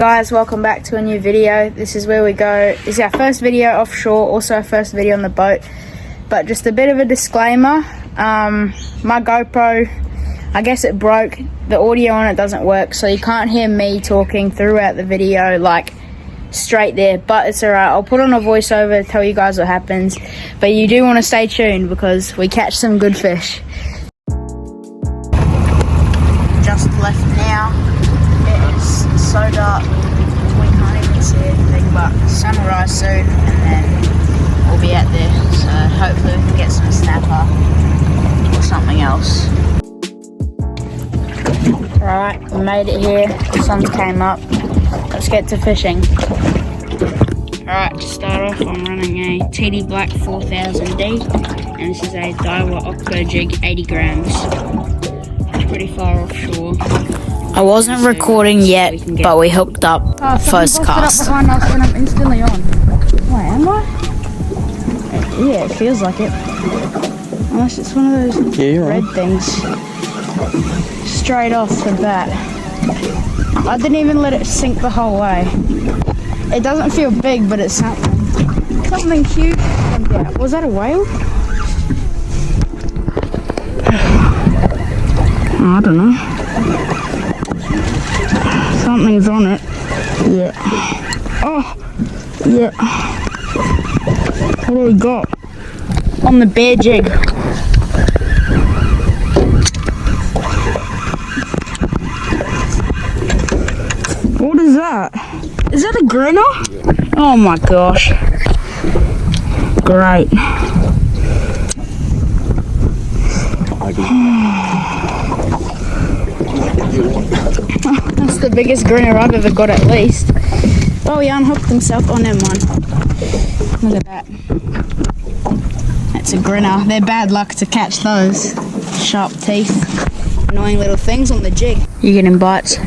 Guys, welcome back to a new video. This is where we go. This is our first video offshore, also our first video on the boat. But just a bit of a disclaimer, my GoPro, I guess it broke. The audio on it doesn't work, so you can't hear me talking throughout the video like straight there, but it's alright. I'll put on a voiceover, tell you guys what happens, but you do want to stay tuned because we catch some good fish. Just left now. It is so dark we can't even see anything, but sun will rise soon and then we'll be out there, so hopefully we can get some snapper or something else. Alright, we made it here, the sun came up, let's get to fishing. Alright, to start off I'm running a TD Black 4000D and this is a Daiwa Octo Jig 80 grams. Pretty far offshore. I wasn't recording yet, but we hooked up first cast. Up behind us and I'm instantly on. Wait, am I? Yeah, it feels like it. Unless it's one of those red things. Straight off the bat. I didn't even let it sink the whole way. It doesn't feel big, but it's something huge. Was that a whale? I don't know. Something's on it. Yeah. Oh, yeah. What do we got? On the bear jig. What is that? Is that a grinner? Oh my gosh. Great. That's the biggest grinner I've ever got, at least. Oh, he unhooked himself. Oh, never mind. Look at that. That's a grinner. They're bad luck to catch those. Sharp teeth. Annoying little things on the jig. You getting bites?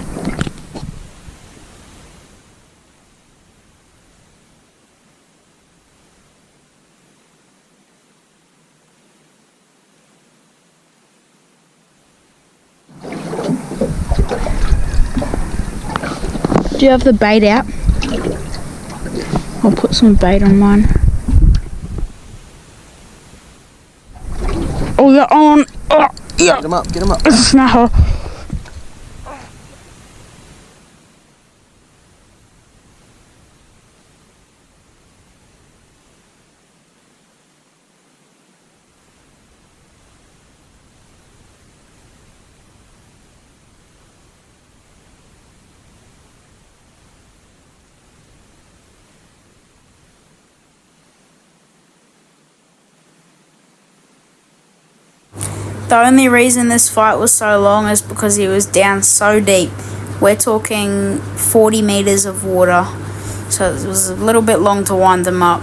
Do you have the bait out? I'll put some bait on mine. Oh, you're on! Oh, yeah! Get him up, get him up. It's a snapper. The only reason this fight was so long is because he was down so deep. We're talking 40 meters of water, so it was a little bit long to wind them up.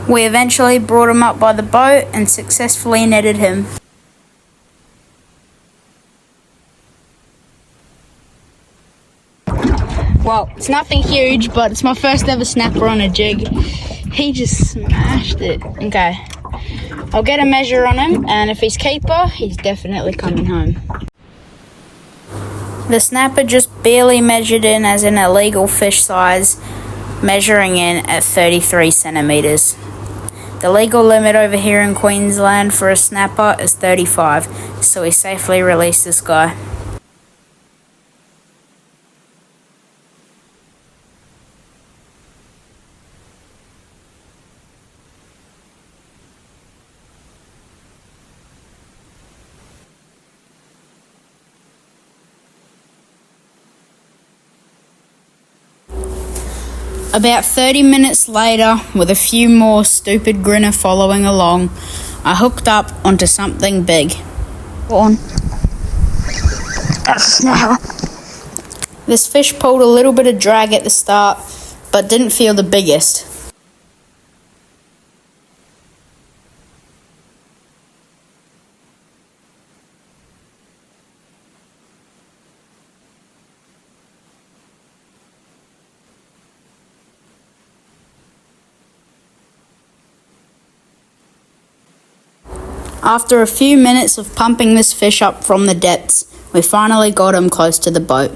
We eventually brought him up by the boat and successfully netted him. Well, it's nothing huge, but it's my first ever snapper on a jig. He just smashed it. Okay, I'll get a measure on him, and if he's keeper, he's definitely coming home. The snapper just barely measured in as an illegal fish size, measuring in at 33 centimeters. The legal limit over here in Queensland for a snapper is 35, so we safely released this guy. About 30 minutes later, with a few more stupid grinner following along, I hooked up onto something big. Go on. That's a snapper. This fish pulled a little bit of drag at the start, but didn't feel the biggest. After a few minutes of pumping this fish up from the depths, we finally got him close to the boat.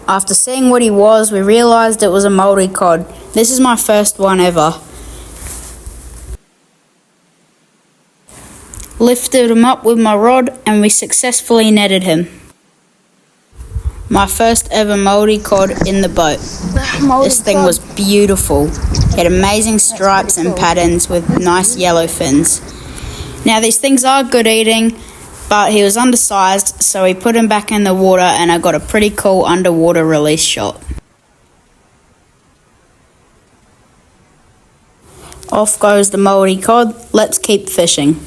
After seeing what he was, we realised it was a Māori cod. This is my first one ever. Lifted him up with my rod and we successfully netted him. My first ever Māori cod in the boat. This thing was beautiful. It had amazing stripes and patterns with nice yellow fins. Now these things are good eating, but he was undersized, so we put him back in the water and I got a pretty cool underwater release shot. Off goes the Māori cod. Let's keep fishing.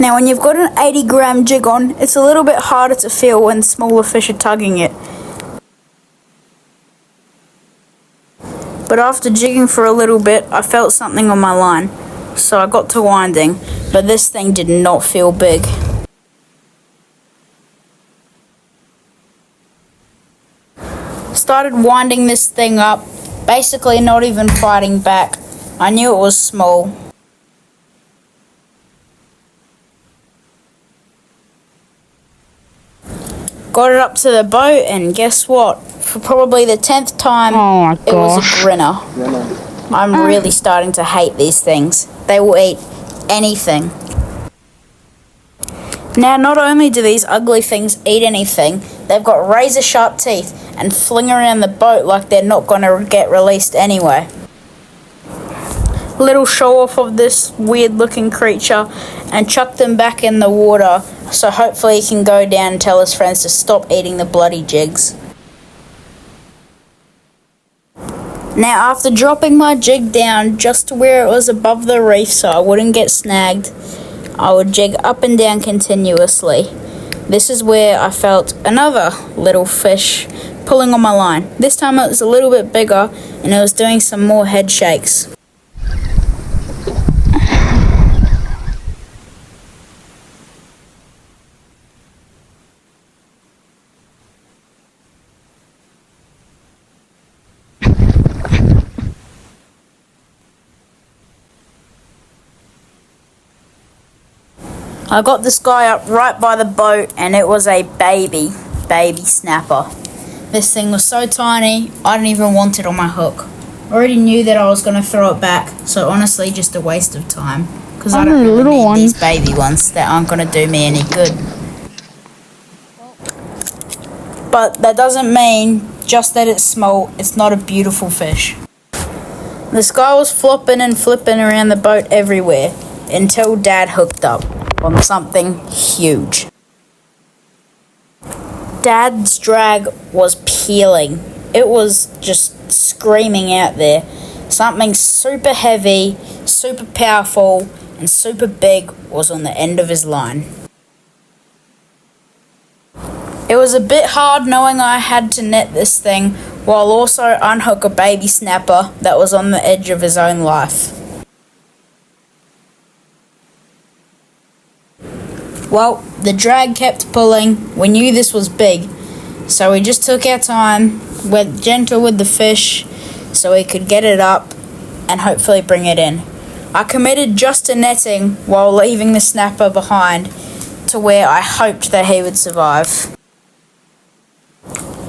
Now when you've got an 80-gram jig on, it's a little bit harder to feel when smaller fish are tugging it. But after jigging for a little bit, I felt something on my line, so I got to winding, but this thing did not feel big. Started winding this thing up, basically not even fighting back. I knew it was small. Got it up to the boat, and guess what? For probably the 10th time, it was a grinner. I'm really starting to hate these things. They will eat anything. Now, not only do these ugly things eat anything, they've got razor sharp teeth and fling around the boat like they're not going to get released anyway. Little show off of this weird looking creature and chucked him back in the water, so hopefully he can go down and tell his friends to stop eating the bloody jigs. Now after dropping my jig down just to where it was above the reef so I wouldn't get snagged, I would jig up and down continuously. This is where I felt another little fish pulling on my line. This time it was a little bit bigger and it was doing some more head shakes. I got this guy up right by the boat and it was a baby snapper. This thing was so tiny, I didn't even want it on my hook. I already knew that I was going to throw it back, so honestly just a waste of time. Because I don't really need these baby ones that aren't going to do me any good. But that doesn't mean just that it's small, it's not a beautiful fish. This guy was flopping and flipping around the boat everywhere until Dad hooked up on something huge. Dad's drag was peeling. It was just screaming out there. Something super heavy, super powerful, and super big was on the end of his line. It was a bit hard knowing I had to net this thing while also unhook a baby snapper that was on the edge of his own life. Well, the drag kept pulling. We knew this was big, so we just took our time, went gentle with the fish so we could get it up and hopefully bring it in. I committed just to netting while leaving the snapper behind to where I hoped that he would survive.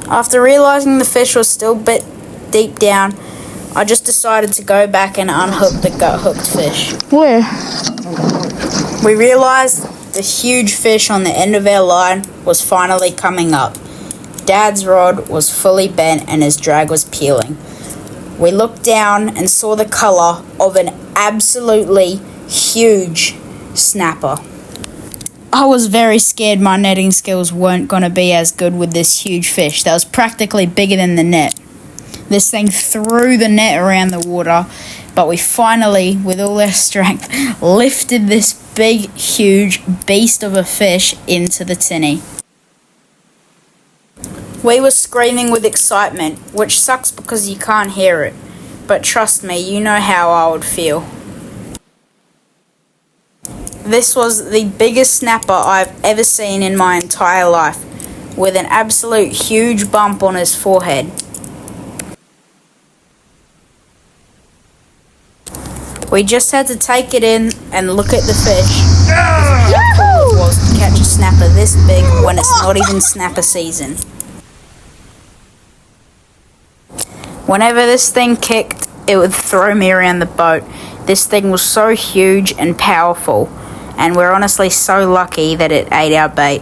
After realising the fish was still a bit deep down, I just decided to go back and unhook the gut-hooked fish. Where? We realised the huge fish on the end of our line was finally coming up. Dad's rod was fully bent and his drag was peeling. We looked down and saw the colour of an absolutely huge snapper. I was very scared my netting skills weren't going to be as good with this huge fish that was practically bigger than the net. This thing threw the net around the water, but we finally, with all our strength, lifted this big, huge beast of a fish into the tinny. We were screaming with excitement, which sucks because you can't hear it, but trust me, you know how I would feel. This was the biggest snapper I've ever seen in my entire life, with an absolute huge bump on his forehead. We just had to take it in and look at the fish. How cool it was to catch a snapper this big when it's not even snapper season. Whenever this thing kicked, it would throw me around the boat. This thing was so huge and powerful, and we're honestly so lucky that it ate our bait.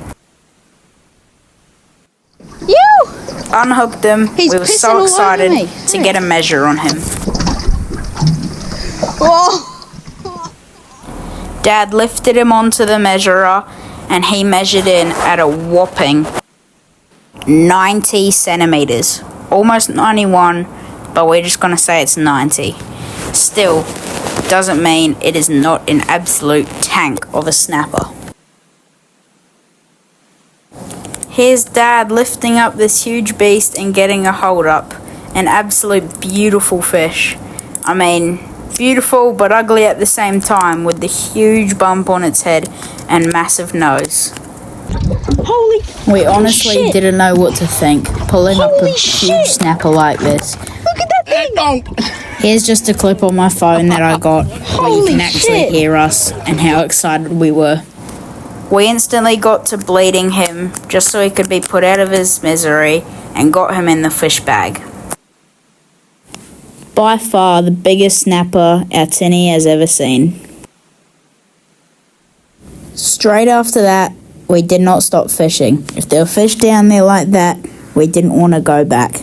Unhooked him. We were so excited to get a measure on him. Dad lifted him onto the measurer and he measured in at a whopping 90 centimeters. Almost 91, but we're just going to say it's 90. Still, doesn't mean it is not an absolute tank of a snapper. Here's Dad lifting up this huge beast and getting a hold up. An absolute beautiful fish. I mean, beautiful but ugly at the same time, with the huge bump on its head and massive nose. We honestly didn't know what to think, pulling up a huge snapper like this. Look at that thing! Here's just a clip on my phone that I got where you can actually hear us and how excited we were. We instantly got to bleeding him just so he could be put out of his misery and got him in the fish bag. By far the biggest snapper our tinny has ever seen. Straight after that, we did not stop fishing. If there were fish down there like that, we didn't want to go back.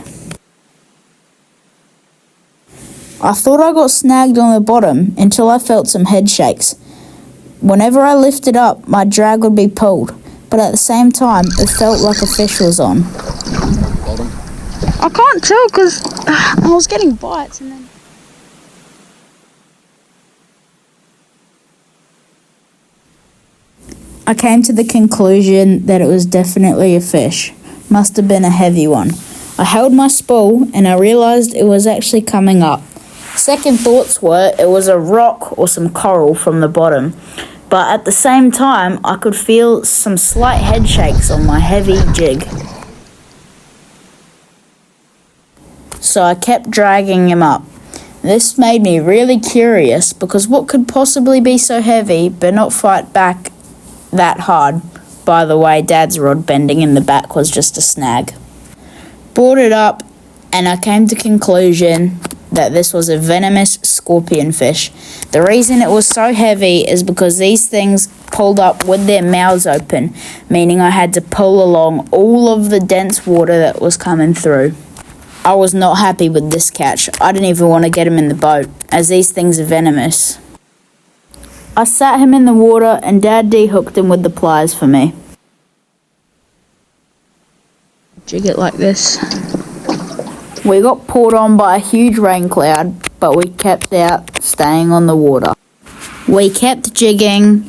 I thought I got snagged on the bottom until I felt some head shakes. Whenever I lifted up, my drag would be pulled, but at the same time, it felt like a fish was on. I can't tell because I was getting bites and then... I came to the conclusion that it was definitely a fish. Must have been a heavy one. I held my spool and I realised it was actually coming up. Second thoughts were it was a rock or some coral from the bottom. But at the same time, I could feel some slight head shakes on my heavy jig. So I kept dragging him up. This made me really curious because what could possibly be so heavy but not fight back that hard? By the way, Dad's rod bending in the back was just a snag. Brought it up and I came to conclusion that this was a venomous scorpion fish. The reason it was so heavy is because these things pulled up with their mouths open, meaning I had to pull along all of the dense water that was coming through. I was not happy with this catch. I didn't even want to get him in the boat, as these things are venomous. I sat him in the water and Dad dehooked him with the pliers for me. Jig it like this. We got poured on by a huge rain cloud, but we kept out, staying on the water. We kept jigging,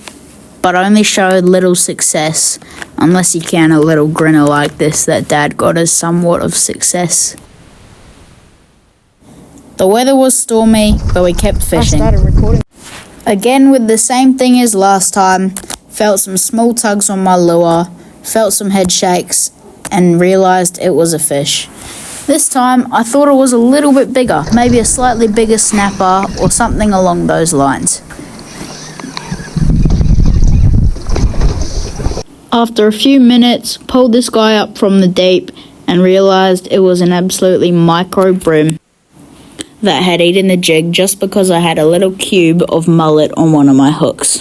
but only showed little success, unless you count a little grinner like this that Dad got as somewhat of success. The weather was stormy, but we kept fishing. I started recording. Again with the same thing as last time, felt some small tugs on my lure, felt some head shakes, and realised it was a fish. This time, I thought it was a little bit bigger, maybe a slightly bigger snapper or something along those lines. After a few minutes, pulled this guy up from the deep and realised it was an absolutely micro brim that had eaten the jig just because I had a little cube of mullet on one of my hooks.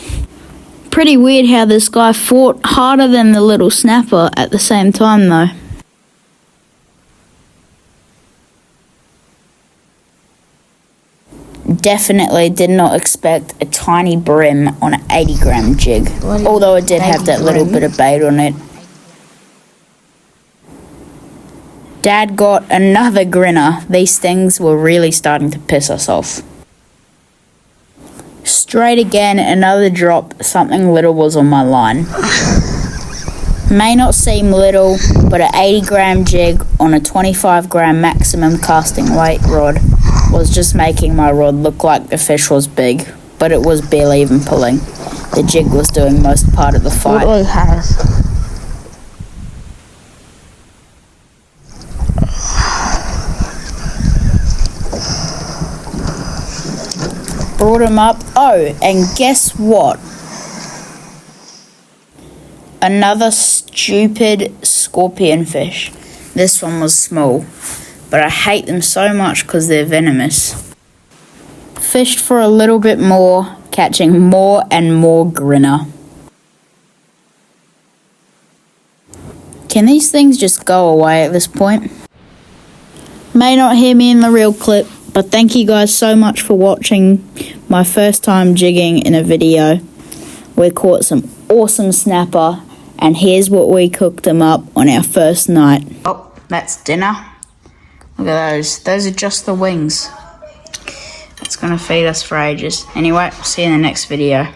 Pretty weird how this guy fought harder than the little snapper at the same time though. Definitely did not expect a tiny brim on an 80-gram jig, although it did have that little bit of bait on it. Dad got another grinner. These things were really starting to piss us off. Straight again, another drop, something little was on my line. May not seem little, but an 80-gram jig on a 25-gram maximum casting weight rod was just making my rod look like the fish was big, but it was barely even pulling. The jig was doing most part of the fight. What do I have? brought them up. Oh, and guess what? Another stupid scorpion fish. This one was small, but I hate them so much because they're venomous. Fished for a little bit more, catching more and more grinner. Can these things just go away at this point? May not hear me in the real clip, but thank you guys so much for watching my first time jigging in a video. We caught some awesome snapper, and here's what we cooked them up on our first night. Oh, that's dinner. Look at those. Those are just the wings. It's going to feed us for ages. Anyway, see you in the next video.